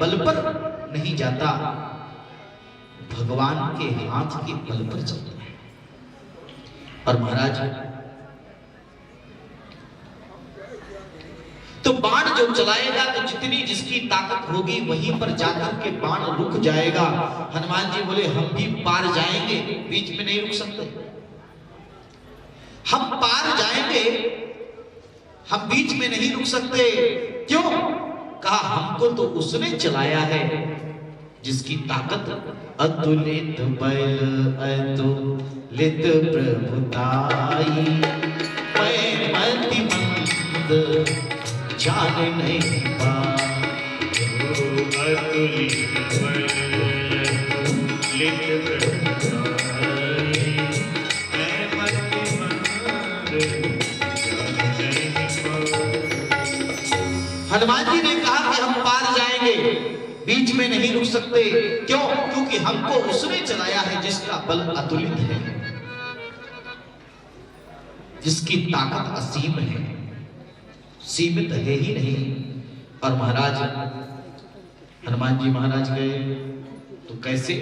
बल पर नहीं जाता, भगवान के हाथ के बल पर चलता है। और महाराज तो बाण जो चलाएगा तो जितनी जिसकी ताकत होगी वहीं पर जाकर के बाण रुक जाएगा। हनुमान जी बोले हम भी पार जाएंगे, बीच में नहीं रुक सकते। हम पार जाएंगे, हम बीच में नहीं रुक सकते। क्यों? कहा हमको तो उसने चलाया है जिसकी ताकत अतुलित बल अतुलित प्रभुताई, मैं मतिमंद जान नहीं पाऊं। अतुलित बल अतुलित प्रभुताई, मैं मतिमंद जान नहीं पाऊं। हनुमान जी ने कहा कि हम पार जाएंगे, बीच में नहीं रुक सकते। क्यों? क्योंकि हमको उसने चलाया है जिसका बल अतुलित है, जिसकी ताकत असीम है, सीमित है ही नहीं। और महाराज हनुमान जी महाराज गए तो कैसे?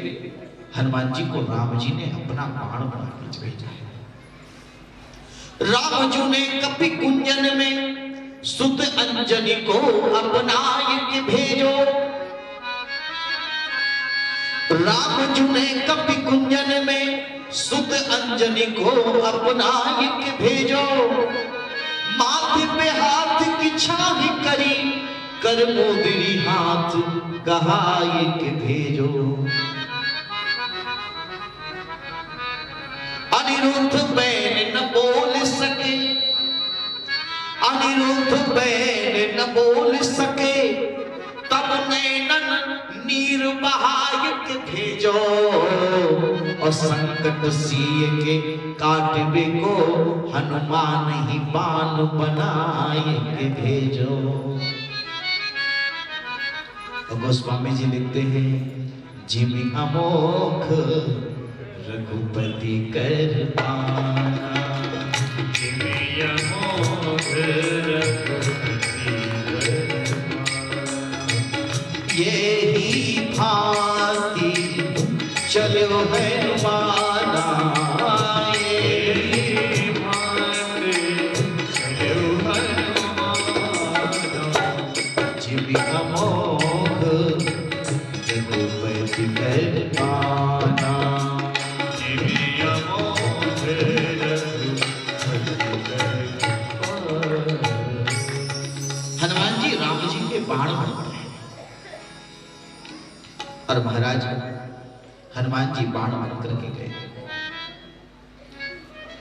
हनुमान जी को राम जी ने अपना बाण बना के भेजा है। राम जी ने कपि कुंजन में सुत अंजनी को अपनाए भेजो। राम जी ने कपि कुंजन में सुत अंजनी को अपनाए भेजो। माथे पे हाथ की छाही करी, कर मोदरी हाथ कहाए के भेजो। अनिरुद्ध बैन न बोल सके, अनिरुद्ध बैन न बोल सके, तब नैनन नीर बहाय के भेजो। और संकट सिए के काटवे को हनुमान ही बाण बनाए के भेजो। और गोस्वामी जी लिखते हैं जिमि अमोघ रघुपति कर पाना, जिमि अमोघ रघुपति कर पाना। यही भांति चलो हनुमाना, यही भांति चलो हनुमाना। जिमि अमोघ रघुपति कर पाना, जिमि अमोघ रघुपति कर पाना। हनुमान जी राम जी के बाण बनते हैं। और महाराज हनुमान जी बाण बन करके गए।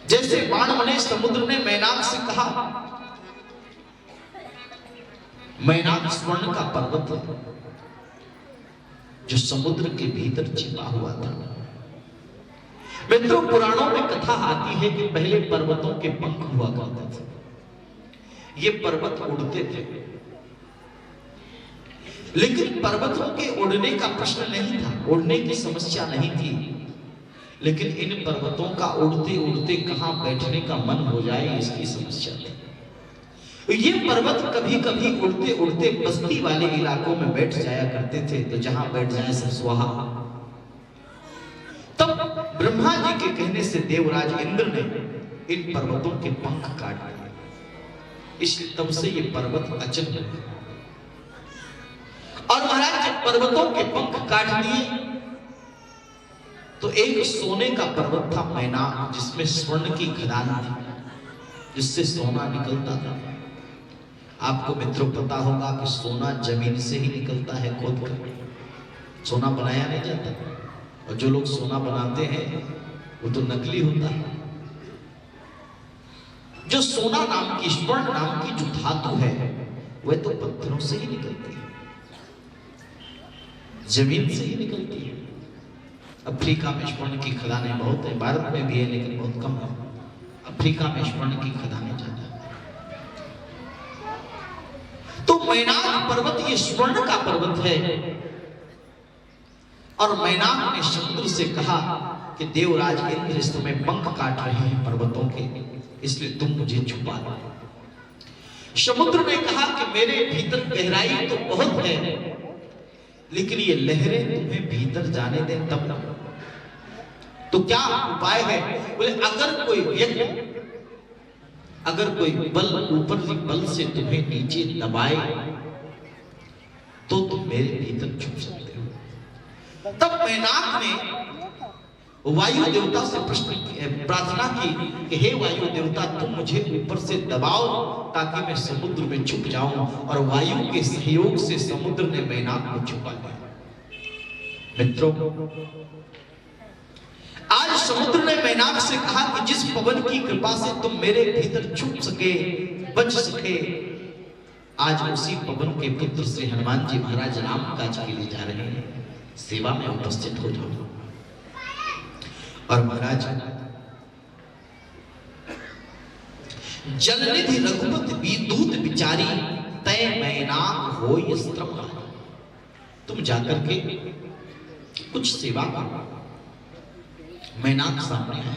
जैसे बाण बने, समुद्र ने मैनाक से कहा, मैनाक स्वर्ण का पर्वत है जो समुद्र के भीतर छिपा हुआ था। मित्रों, पुराणों में कथा आती है कि पहले पर्वतों के पंख हुआ करते थे। ये पर्वत उड़ते थे, लेकिन पर्वतों के उड़ने का प्रश्न नहीं था, उड़ने की समस्या नहीं थी। लेकिन इन पर्वतों का उड़ते उड़ते कहां बैठने का मन हो जाए, इसकी समस्या थी। ये पर्वत कभी कभी उड़ते उड़ते बस्ती वाले इलाकों में बैठ जाया करते थे, तो जहां बैठ जाए सब स्वाहा। तब ब्रह्मा जी के कहने से देवराज इंद्र ने इन पर्वतों के पंख काट दिए। इसलिए तब से ये पर्वत अचल है। और महाराज जब पर्वतों के पंख काट दिए तो एक सोने का पर्वत था मैनाक, जिसमें स्वर्ण की खदान थी, जिससे सोना निकलता था। आपको मित्रों पता होगा कि सोना जमीन से ही निकलता है, खोद कर सोना बनाया नहीं जाता। और जो लोग सोना बनाते हैं वो तो नकली होता है। जो सोना नाम की, स्वर्ण नाम की जो धातु है वह तो पत्थरों से ही निकलती है, जमीन से ही निकलती है। अफ्रीका में स्वर्ण की खदानें बहुत है, भारत में भी है लेकिन बहुत कम है। अफ्रीका में स्वर्ण की खदानें ज्यादा है। तो मैनाक पर्वत ये स्वर्ण का पर्वत है। और मैनाक ने समुद्र से कहा कि देवराज इंद्र इस समय पंख काट रहे हैं पर्वतों के, इसलिए तुम मुझे छुपा दो। समुद्र ने कहा कि मेरे भीतर गहराई तो बहुत है, लेकिन ये लहरें तुम्हें भीतर जाने दें तब ना। तो क्या उपाय है? बोले अगर कोई व्यक्ति, अगर कोई बल ऊपर से बल से तुम्हें नीचे दबाए तो तुम मेरे भीतर छुप सकते हो। तब मैनाक ने वायु देवता से प्रार्थना की कि हे वायु देवता, तुम मुझे ऊपर से दबाओ ताकि मैं समुद्र में छुप जाऊं। और वायु के सहयोग से समुद्र ने मैनाक को छुपा लिया। मित्रों, आज समुद्र ने मैनाक से कहा कि जिस पवन की कृपा से तुम मेरे भीतर छुप सके, बच सके, आज उसी पवन के पुत्र से हनुमान जी महाराज राम काज के लिए जा रहे हैं, सेवा में उपस्थित हो जाओ। और महाराज, जलनिधि रघुपति विदूत बिचारी तय मैनाक होय स्त्रम। तुम जाकर के कुछ सेवा करो। मैनाक सामने है।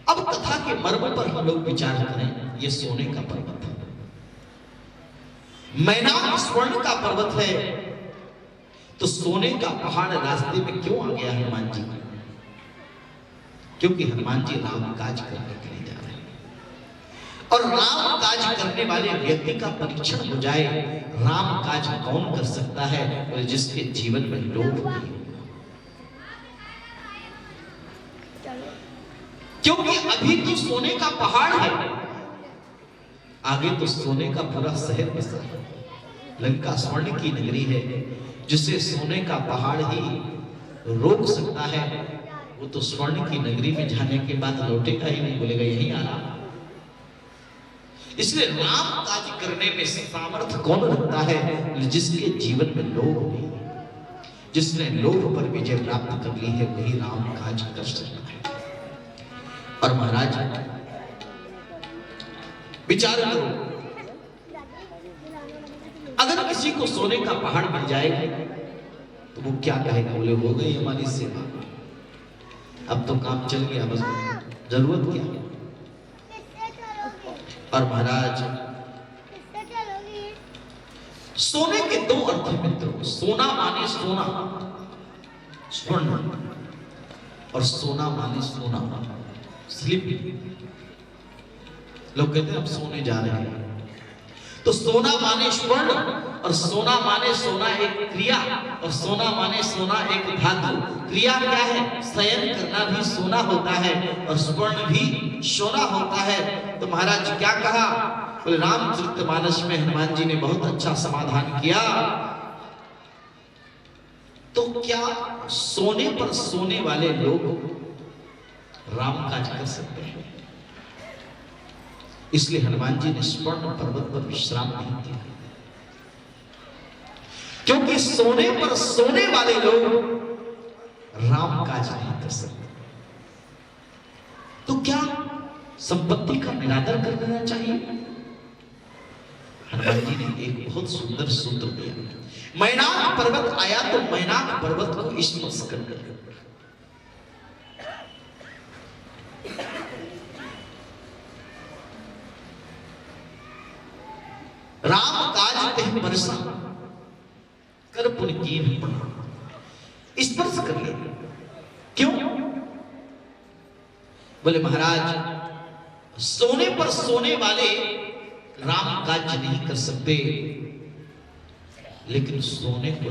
अब कथा के मर्म पर हम लोग विचार करें। ये सोने का पर्वत है, मैनाक स्वर्ण का पर्वत है, तो सोने का पहाड़ रास्ते में क्यों आ गया हनुमान जी? क्योंकि हनुमान जी राम काज करने के लिए जा रहे हैं। और राम काज करने वाले व्यक्ति का परीक्षण हो जाए, राम काज कौन कर सकता है? और जिसके जीवन में लोभ नहीं हो। क्योंकि अभी तो सोने का पहाड़ है, आगे तो सोने का पूरा शहर बसा है। लंका स्वर्ण की नगरी है, जिसे सोने का पहाड़ ही रोक सकता है, वो तो स्वर्ण की नगरी में जाने के बाद लौटेगा ही नहीं, बोलेगा यहीं आना। इसलिए राम काज करने में सामर्थ्य कौन रखता है? जिसके जीवन में लोभ नहीं, जिसने लोभ पर विजय प्राप्त कर ली है, वही राम काज कर सकता है। और महाराज विचार करो, अगर किसी को सोने का पहाड़ मिल जाएगा तो वो क्या कहेगा? बोले हो गई हमारी सेवा, अब तो काम चल गया, बस जरूरत क्या। और महाराज, सोने के दो अर्थ हैं मित्रों। सोना माने सोना, स्वर्ण, और सोना माने सोना, स्लिप। लोग कहते हैं हम सोने जा रहे हैं, तो सोना माने स्वर्ण, और सोना माने सोना एक क्रिया, और सोना माने सोना एक धातु। क्रिया क्या है? शयन करना भी सोना होता है, और स्वर्ण भी सोना होता है। तो महाराज क्या कहा? बोले रामचरितमानस में हनुमान जी ने बहुत अच्छा समाधान किया। तो क्या सोने पर सोने वाले लोग राम काज कर सकते हैं? इसलिए हनुमान जी ने स्वर्ण पर्वत पर विश्राम नहीं किया, क्योंकि सोने पर सोने वाले लोग राम काज नहीं कर सकते। तो क्या संपत्ति का निरादर कर देना चाहिए? हनुमान जी ने एक बहुत सुंदर सूत्र दिया। मैनाक पर्वत आया तो मैनाक पर्वत को स्पर्श कर दिया। राम काज तेह बरसा कर पुन कीन पड़ा, स्पर्श कर ले। क्यों? बोले महाराज, सोने पर सोने वाले राम काज नहीं कर सकते, लेकिन सोने को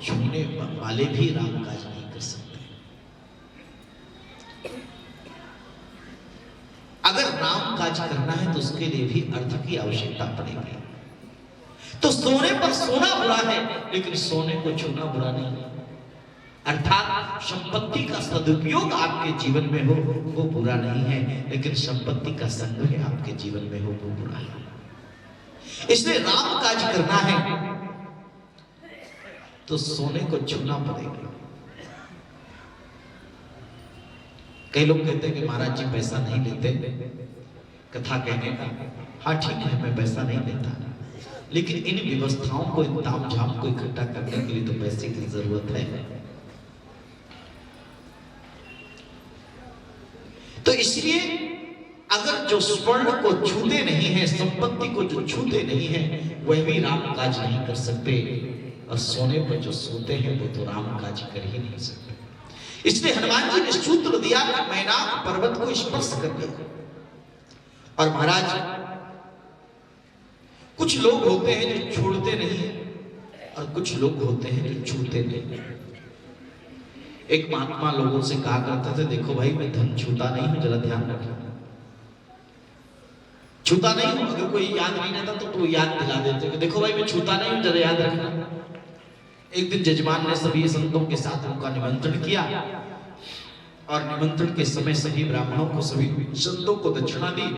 छूने वाले भी राम काज नहीं कर सकते। अगर राम काज करना है तो उसके लिए भी अर्थ की आवश्यकता पड़ेगी। तो सोने पर सोना बुरा है, लेकिन सोने को छूना बुरा नहीं। अर्थात संपत्ति का सदुपयोग आपके जीवन में हो वो बुरा नहीं है, लेकिन संपत्ति का संग्रह आपके जीवन में हो वो बुरा है। इसलिए राम काज करना है तो सोने को छूना पड़ेगा। कई लोग कहते हैं कि महाराज जी पैसा नहीं लेते कथा कहने का। हाँ ठीक है, मैं पैसा नहीं लेता, लेकिन इन व्यवस्थाओं को, इन तामझाम को इकट्ठा करने के लिए तो पैसे की जरूरत है। तो इसलिए अगर जो स्वर्ण को छूते नहीं है, संपत्ति को जो छूते नहीं है, वह भी राम काज नहीं कर सकते। और सोने पर जो सोते हैं वो तो राम काज कर ही नहीं सकते। इसलिए हनुमान जी ने सूत्र दिया कि मैनाक पर्वत को स्पर्श कर लिया। और महाराज कुछ लोग होते हैं जो छोड़ते नहीं है और कुछ लोग होते हैं जो छूते नहीं। एक महात्मा लोगों से कहा करते थे, देखो भाई मैं धन छूता नहीं हूं, जरा ध्यान रखना, छूता नहीं हूं। अगर कोई याद नहीं रहता तो याद दिला देते कि देखो भाई मैं छूता नहीं हूं, जरा याद रखना। एक दिन जजमान ने सभी संतों के साथ उनका निमंत्रण किया और निमंत्रण के समय सभी ब्राह्मणों को, सभी संतों को दक्षिणा दी।